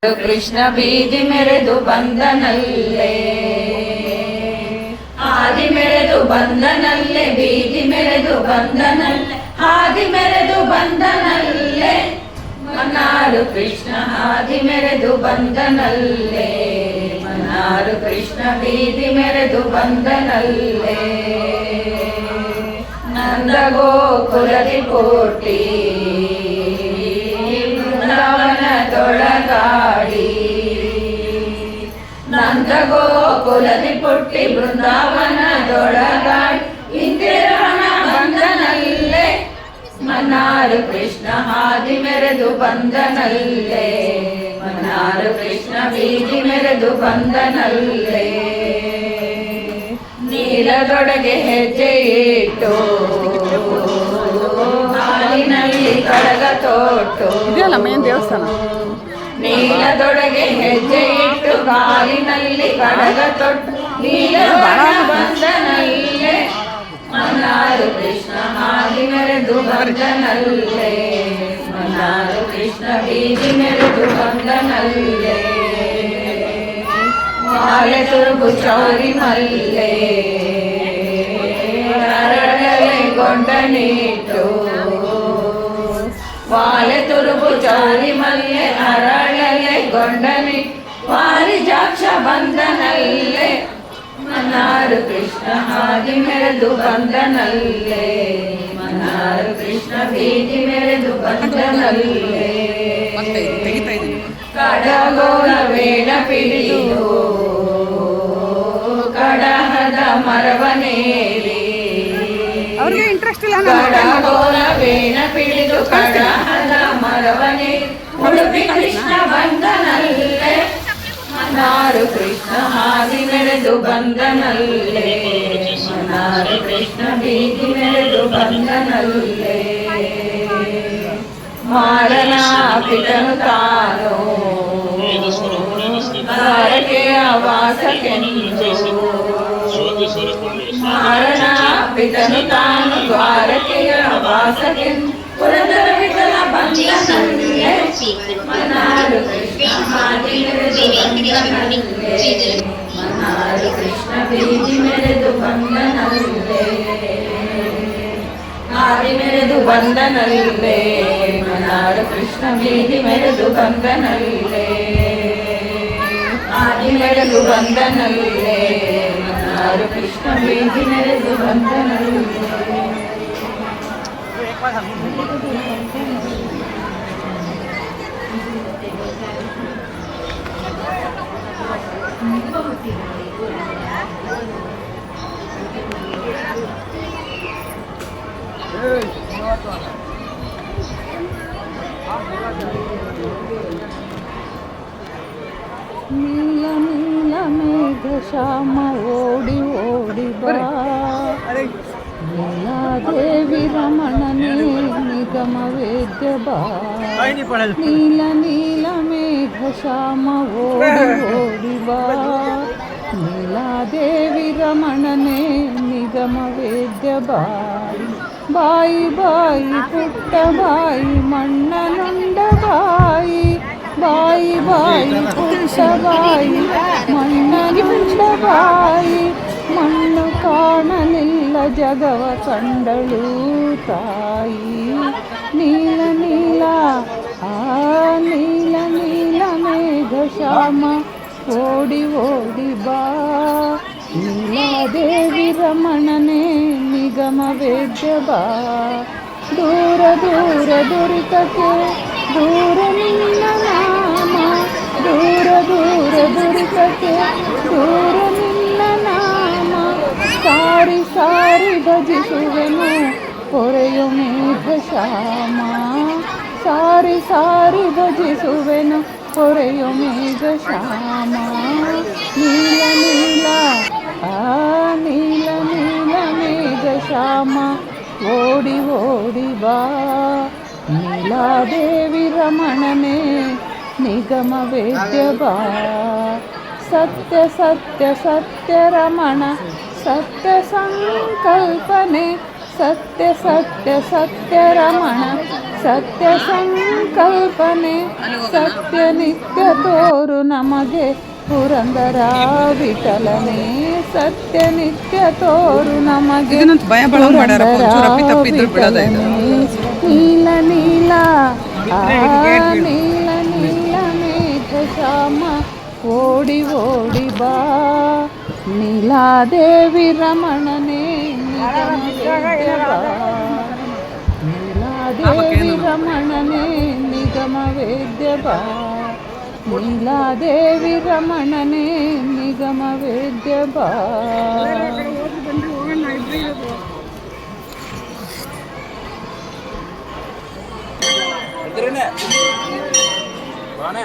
ಕೃಷ್ಣ ಬೀದಿ ಮೆರೆದು ಬಂದನಲ್ಲೇ, ಆದಿ ಮೆರೆದು ಬಂದನಲ್ಲೇ, ಬೀದಿ ಮೆರೆದು ಬಂದನಲ್ಲೇ, ಆದಿ ಮೆರೆದು ಬಂದನಲ್ಲೇ, ಮನಾರು ಕೃಷ್ಣ ಆದಿ ಮೆರೆದು ಬಂದನಲ್ಲೇ, ಮನಾರು ಕೃಷ್ಣ ಬೀದಿ ಮೆರೆದು ಬಂದನಲ್ಲೇ. ನಂದ ಗೋಕುಲದಿ ಕೋಟಿ ಬೃಂದಾವನದೊಳಗಾಡಿ, ನಂದ ಗೋಕುಲದಿ ಪುಟ್ಟಿ ಬೃಂದಾವನದೊಳಗಾಡಿ, ಇಂದಿರವನ ಬಂದನಲ್ಲೇ, ಮನಾರು ಕೃಷ್ಣ ಆದಿ ಮೆರೆದು ಬಂದನಲ್ಲೇ, ಮನಾರು ಕೃಷ್ಣ ಬೀದಿ ಮೆರೆದು ಬಂದನಲ್ಲೇ. ನೀಲದೊಳಗೆ ಹೆಜ್ಜೆ ಇಟ್ಟು ಹಾಲಿನಲ್ಲಿ ಕಡಗ ತೊಟ್ಟು, ದೇವಸ್ಥಾನ ನೀಲದೊಳಗೆ ಹೆಜ್ಜೆ ಇಟ್ಟು ಕಾಲಿನಲ್ಲಿ ಕಡಗ ತೊಟ್ಟು, ನೀಲವನ ಬಂದನಲ್ಲೇ, ಮನಾರು ಕೃಷ್ಣ ಆದಿ ಮೆರೆದು ಬಂದನಲ್ಲೇ, ಮನಾರು ಕೃಷ್ಣ ಬೀದಿ ಮೆರೆದು ಬಂದನಲ್ಲೇ. ಮಾಲೆ ತುರುಬು ಚೌರಿ ಮಲ್ಲೆ ಅರಳಲೆ ಗೊಂಡನಿಟ್ಟು, ಮಾಲೆ ತುರುಬು ಚೌರಿ ಮಲ್ಲೆ ಅರಳಲೆ ಗೊಂಡನಿ, ಪಾರಿಜಾಕ್ಷ ಬಂದನಲ್ಲೇ, ಮನಾರು ಕೃಷ್ಣ ಆದಿ ಮೆರೆದು ಬಂದನಲ್ಲೇ, ಮನಾರು ಕೃಷ್ಣ ಬೀದಿ ಮೆರೆದು ಬಂದನಲ್ಲೇ. ಕಡಗೋಲ ವೇಣ ಪಿಡಿದು ಕಡಹದ ಮರವನೇರಿ, ಅವ್ರಿಗೆ ಇಂಟ್ರೆಸ್ಟ್ ಇಲ್ಲ. ಕಡಗೋಲ ವೇಣ ಪಿಡಿದು ಕಡಹದ ಮರವನೇರಿ, ಉಡುಪಿ ಕೃಷ್ಣ ಬಂದನಲ್ಲೇ, ಮನಾರು ಕೃಷ್ಣ ಆದಿ ಮೆರೆದು ಬಂದನಲ್ಲೇ, ಮನಾರು ಕೃಷ್ಣ ಬೀದಿ ಮೆರೆದು ಬಂದನಲ್ಲೇ. ಮಾರನ ಪಿತನು ತಾನು ದ್ವಾರಕೆಯ ವಾಸಕ್ಕೆಂದು, ಮಾರನ ಪಿತನು ತಾನು ದ್ವಾರಕೆಯ ವಾಸಕ್ಕೆಂದು, ಪುರಂದರ ವಿಠಲ ಬಂದನಲ್ಲೇ, ಮನಾರು ಕೃಷ್ಣ ಆದಿ ಮೆರೆದು ಬಂದನಲ್ಲೇ, ಮನಾರು ಕೃಷ್ಣ ಬೀದಿ ಮೆರೆದು ಬಂದನಲ್ಲೇ, ಆದಿ ಮೆರೆದು ಬಂದನಲ್ಲೇ, ಮನಾರು ಕೃಷ್ಣ ಬೀದಿ ಮೆರೆದು ಬಂದನಲ್ಲೇ, ಆದಿ ಮೆರೆದು ಬಂದನಲ್ಲೇ, ಮನಾರು ಕೃಷ್ಣ ಬೀದಿ ಮೆರೆದು ಬಂದನಲ್ಲೇ. ನೀಲ ನೀಲ ಮೇಘ ಶ್ಯಾಮ ಓಡಿ ಓಡಿ ಬಾ, ನೀಲಾದೇವಿ ರಮಣನೇ ನಿಗಮ ವೇದ್ಯ ಬಾ, ನೀಲ ನೀಲ ಮೇಘ ಶ್ಯಾಮ ಓಡಿ ಓಡಿ ಬಾ, ನೀಲಾದೇವಿ ರಮಣನೇ ನಿಗಮ ವೇದ್ಯ ಬಾ. ಬಾಯಿ ಬಾಯಿ ಪುಟ್ಟ ಬಾಯಿ ಮಣ್ಣನುಂಡ ಬಾಯಿ, ಬಾಯಿ ಬಾಯಿ ಪುಟ್ಟ ಬಾಯಿ ಮಣ್ಣನುಂಡ ಬಾಯಿ, ಮಣ್ಣು ಕಾಣಲಿಲ್ಲ ಜಗವ ಕಂಡಳು ತಾಯಿ. ನೀಲ ನೀಲ ನೀಲ ನೀಲ ಮೇಘ ಶ್ಯಾಮ ಓಡಿ ಓಡಿ ಬಾ, ನೀಲಾದೇವಿ ರಮಣನೇ ನಿಗಮ ವೇದ್ಯ ಬಾ. ದೂರ ದೂರ ದುರಿತಕ್ಕೆ ದೂರ ನಿನ್ನ ನಾಮ, ದೂರ ದೂರ ದುರಿತಕ್ಕೆ ದೂರ ನಿನ್ನ ನಾಮ, ಸಾರಿ ಸಾರಿ ಭಜಿಸುವೆನು ಪೊರೆಯು ಮೇಘ ಶ್ಯಾಮ, ಸಾರಿ ಸಾರಿ ಭಜಿಸುವೆನು ಪೊರೆಯು ಮೇಘ ಶ್ಯಾಮ. ನೀಲ ನೀಲ ನೀಲ ನೀಲ ಮೇಘ ಶ್ಯಾಮ ಓಡಿ ಓಡಿ ಬಾ, ನೀಲಾದೇವಿ ರಮಣನೇ ನಿಗಮ ವೇದ್ಯ ಬಾ. ಸತ್ಯ ಸತ್ಯ ಸತ್ಯ ರಮಣ ಸತ್ಯ ಸಂಕಲ್ಪನೆ, ಸತ್ಯ ಸತ್ಯ ಸತ್ಯ ರಮಣ ಸತ್ಯ ಸಂಕಲ್ಪನೆ ಸತ್ಯ ನಿತ್ಯ ತೋರು ನಮಗೆ ಪುರಂದರ ವಿಠಲನೆ ಸತ್ಯ ನಿತ್ಯ ತೋರು ನಮಗೆ ಪುರಂದರ ವಿಠಲನೆ ನೀಲ ನೀಲ ಆ ನೀಲ ನೀಲ ಮೇಘ ಶ್ಯಾಮ ಓಡಿ ಓಡಿ ಬಾ ನೀಲಾದೇವಿ ರಮಣನೆ ನೀಲಾದೇವಿ ರಮಣನೆ ನಿಗಮ ವೇದ್ಯ ಬಾ ನೀಲಾದೇವಿ ರಮಣನೆ ನಿಗಮ ವೇದ್ಯ ಬಾ ಬಾನೆ